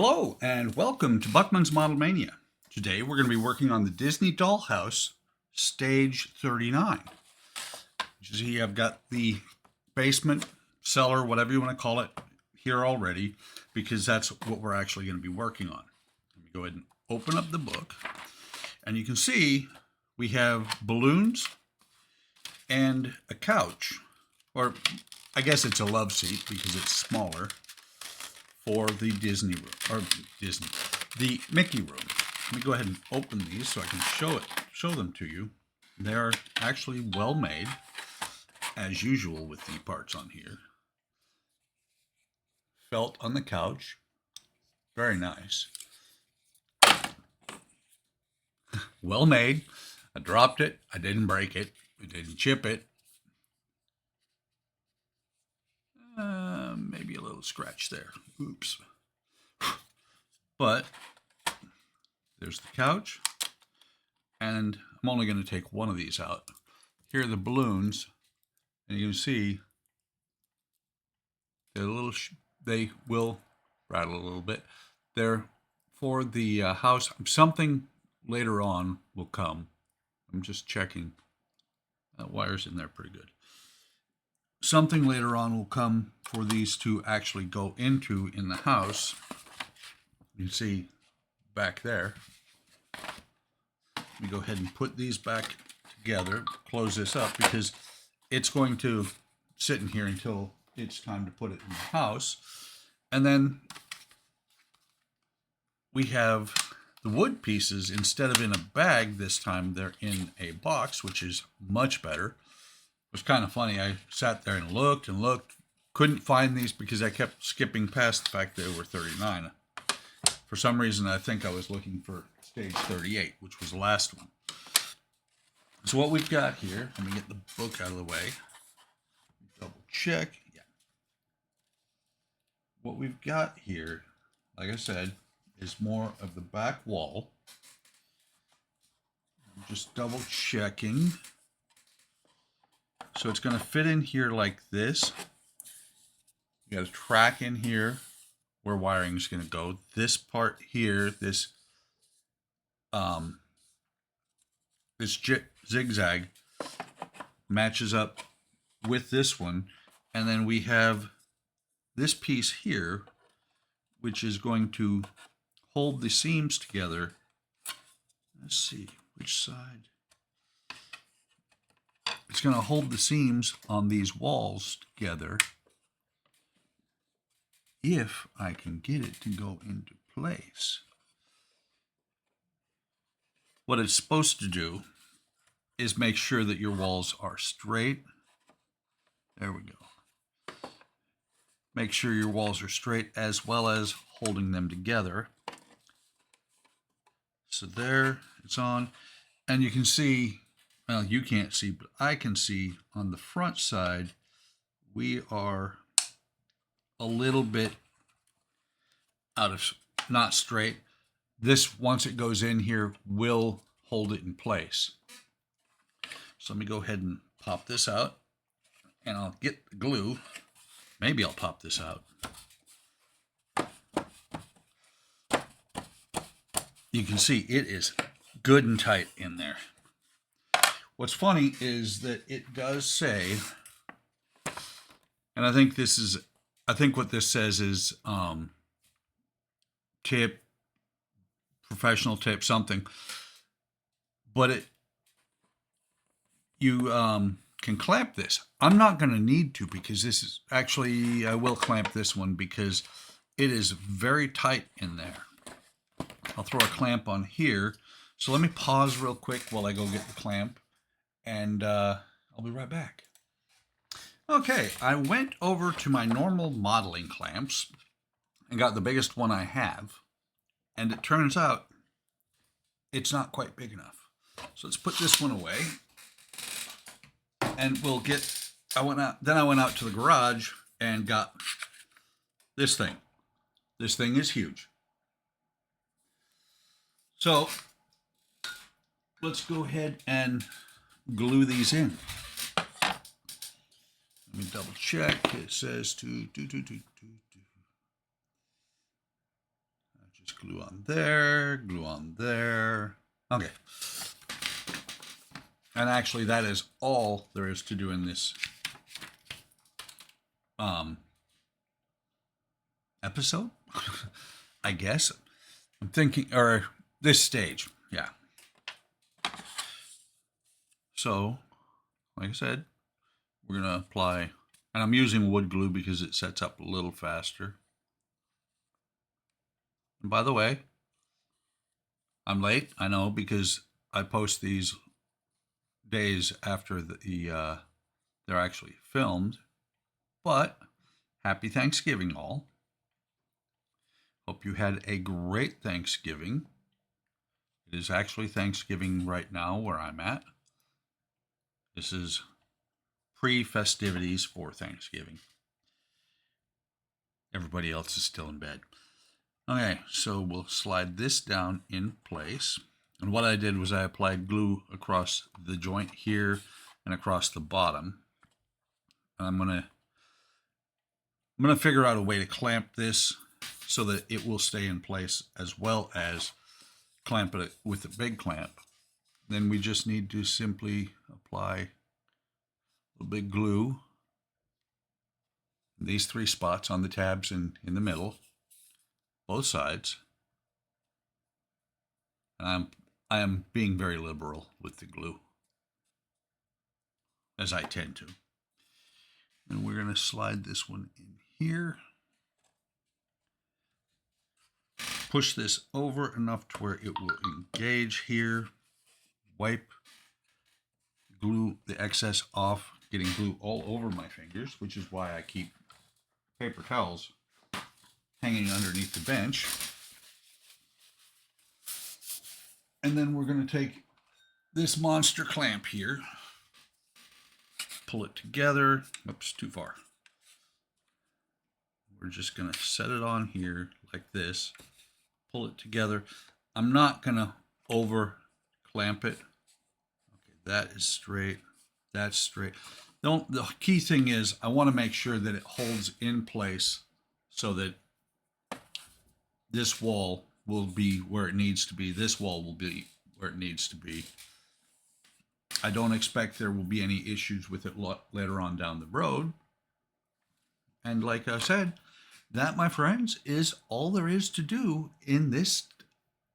Hello and welcome to Buckman's Model Mania. Today we're going to be working on the Disney Dollhouse Stage 39. As you see, I've got the basement, cellar, whatever you want to call it, here already because that's what we're actually going to be working on. Let me go ahead and open up the book, and you can see we have balloons and a couch, or I guess it's a love seat because it's smaller, for the Disney room, or the Mickey room. Let me go ahead and open these so I can show them to you. They're actually well made, as usual with the parts on here. Felt on the couch, very nice. Well made. I dropped it. I didn't break it. I didn't chip it. Maybe a little scratch there. Oops. But there's the couch, and I'm only going to take one of these out. Here are the balloons, and you can see they're they will rattle a little bit. They're for the house. Something later on will come. I'm just checking. That wire's in there pretty good. Something later on will come for these to actually go into in the house. You can see back there. Let me go ahead and put these back together, close this up, because it's going to sit in here until it's time to put it in the house. And then we have the wood pieces. Instead of in a bag this time, they're in a box, which is much better. It was kind of funny. I sat there and looked, couldn't find these because I kept skipping past the fact that they were 39. For some reason, I think I was looking for stage 38, which was the last one. So what we've got here, let me get the book out of the way. Double check. Yeah. What we've got here, like I said, is more of the back wall. I'm just double checking. So it's going to fit in here like this. You got a track in here where wiring is going to go. This part here, this zigzag matches up with this one, and then we have this piece here, which is going to hold the seams together. Let's see which side. It's going to hold the seams on these walls together if I can get it to go into place. What it's supposed to do is make sure that your walls are straight. There we go. Make sure your walls are straight as well as holding them together. So there, it's on. And you can see, well, you can't see, but I can see on the front side, we are a little bit out of, not straight. This, once it goes in here, will hold it in place. So let me go ahead and pop this out, and I'll get the glue. Maybe I'll pop this out. You can see it is good and tight in there. What's funny is that it does say, and I think what this says is tip, professional tip, something, but you can clamp this. I'm not going to need to, because this is actually, I will clamp this one because it is very tight in there. I'll throw a clamp on here. So let me pause real quick while I go get the clamp, and I'll be right back. Okay, I went over to my normal modeling clamps and got the biggest one I have, and it turns out it's not quite big enough. So let's put this one away, and we'll get, I went out to the garage and got this thing. This thing is huge. So let's go ahead and glue these in. Let me double check. It says Just glue on there, glue on there. Okay. And actually, that is all there is to do in this episode, I guess. I'm thinking, or this stage, yeah. So, like I said, we're going to apply, and I'm using wood glue because it sets up a little faster. And by the way, I'm late, I know, because I post these days after they're actually filmed, but happy Thanksgiving all. Hope you had a great Thanksgiving. It is actually Thanksgiving right now where I'm at. This is pre-festivities for Thanksgiving. Everybody else is still in bed. Okay, so we'll slide this down in place. And what I did was I applied glue across the joint here and across the bottom. And I'm gonna figure out a way to clamp this so that it will stay in place, as well as clamp it with a big clamp. Then we just need to simply apply a big glue in these 3 spots on the tabs and in the middle, both sides. And I am being very liberal with the glue, as I tend to. And we're going to slide this one in here. Push this over enough to where it will engage here. Wipe glue, the excess off, getting glue all over my fingers, which is why I keep paper towels hanging underneath the bench. And then we're going to take this monster clamp here, pull it together. Oops, too far. We're just going to set it on here like this, pull it together. I'm not going to over clamp it. Okay, that is straight. That's straight. The key thing is I want to make sure that it holds in place so that this wall will be where it needs to be. This wall will be where it needs to be. I don't expect there will be any issues with it later on down the road. And like I said, that, my friends, is all there is to do in this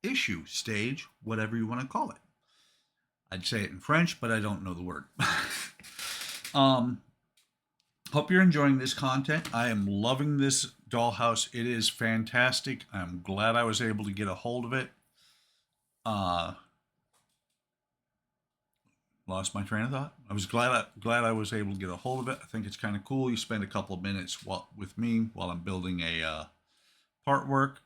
issue, stage, whatever you want to call it. I'd say it in French, but I don't know the word. Hope you're enjoying this content. I am loving this dollhouse. It is fantastic. I'm glad I was able to get a hold of it. Lost my train of thought. I was glad I was able to get a hold of it. I think it's kind of cool. You spend a couple of minutes with me while I'm building a part work.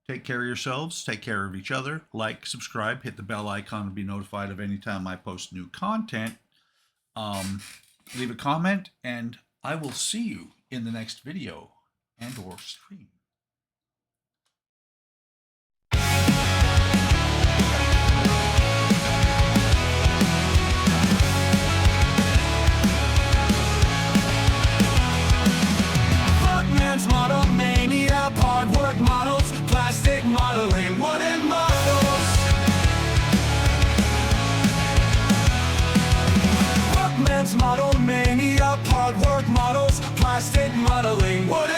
Take care of yourselves. Take care of each other. Like, subscribe, hit the bell icon to be notified of any time I post new content. Leave a comment, and I will see you in the next video and or stream. Model mania, partwork models, plastic modeling, wooden models. Workman's model mania, partwork models, plastic modeling, wooden